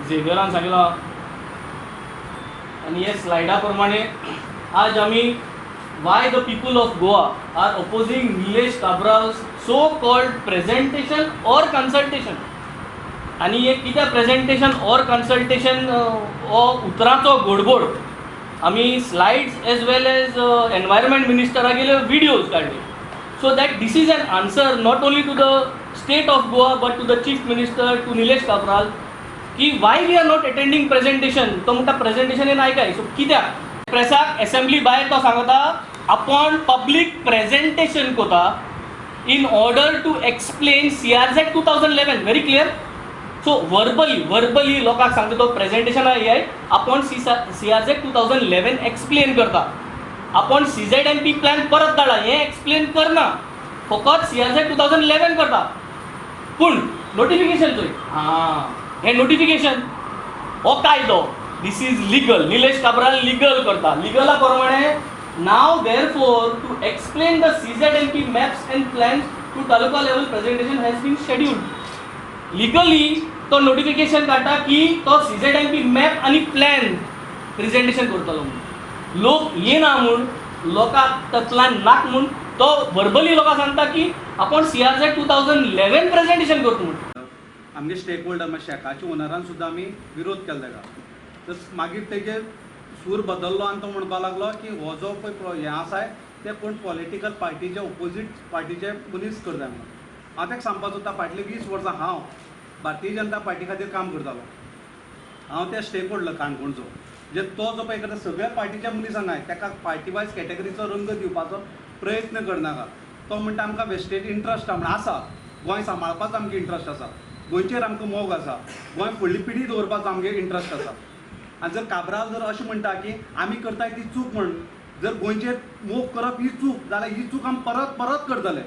झेवियरान सांगितलं आणि हे स्लाइडा प्रमाणे आज आम्ही why the people of Goa are opposing Nilesh Cabral's so called presentation or consultation. आणि हे कित्याक प्रेजेंटेशन और कन्सल्टेशन हो उतरांचो घोडबोड आम्ही slides as well as environment मिनिस्टराक गेले व्हिडिओज काडले. So that this is an answer not only to the state of Goa but to the chief minister to Nilesh Cabral की why we are not attending presentation. तो म्हणटा प्रेजेंटेशन हे नायकाय. So कित्याक प्रेसाक assembly भायर तो सांगता आपण पब्लीक प्रेजेंटेशन कोता in order to explain CRZ 2011 very clear. So verbally लोकांक सांगता तो प्रेजेंटेशन आहे आपण CRZ 2011 एक्सप्लेन करता. आपण CZMP प्लॅन परत धाडा हे एक्सप्लेन करना, फकत CRZ 2011 करता. पूण नोटिफिकेशन चोय हे नोटिफिकेशन हो कायदो this is legal. Nilesh Cabral legal करता. लिगला प्रमाणे नाव therefore to explain the CZMP maps and plans to taluka level presentation has been scheduled. Legally तो नोटिफिकेशन काढता की तो CZMP मॅप आणि प्लॅन प्रेजेंटेशन करतलो म्हणून. लोक येना म्हूण लोकांक तो प्लॅन नाक म्हूण तो वर्बली लोकांक सांगता की आपण CRZ 2011 प्रेजेंटेशन करता म्हणून. आमगे स्टेक होल्डर म्हणजे शेकाच्या ओनरान सुद्दां आमी विरोध केलो ताका. तर मागीर तेजेर सूर बदललो आनी तो म्हणपाक लागलो की हो जो पळय हें आसा ते कोण पॉलिटिकल पार्टीचे ओपोजीट पार्टीचे मनीस करता म्हणून. हांव ताका सांगपाक सोदता फाटली 20 वर्सां हांव भारतीय जनता पार्टी खातीर काम करतालो. हांव ते स्टेक होल्डर काणकोणचो. जे तो जो पळय करता सगळ्या पार्टीच्या मनशांक ताका पार्टी वायज कॅटेगरीचो रंग दिवपाचो प्रयत्न करनाका. तो म्हणटा आमकां वेस्टेड इंट्रस्ट म्हणून आसा. गोंय सांबाळपाचो आमकां इंट्रस्ट आसा. गोंयचेर आमकां मोग आसा. गोंय फुडली पिढी दवरपाचो आमगे इंट्रस्ट आसा. आनी जर काब्राल जर अशें म्हणटा की आमी करताय ती चूक म्हणून, जर गोंयचेर मोग करप ही चूक जाल्यार ही चूक आमी परत परत करतले.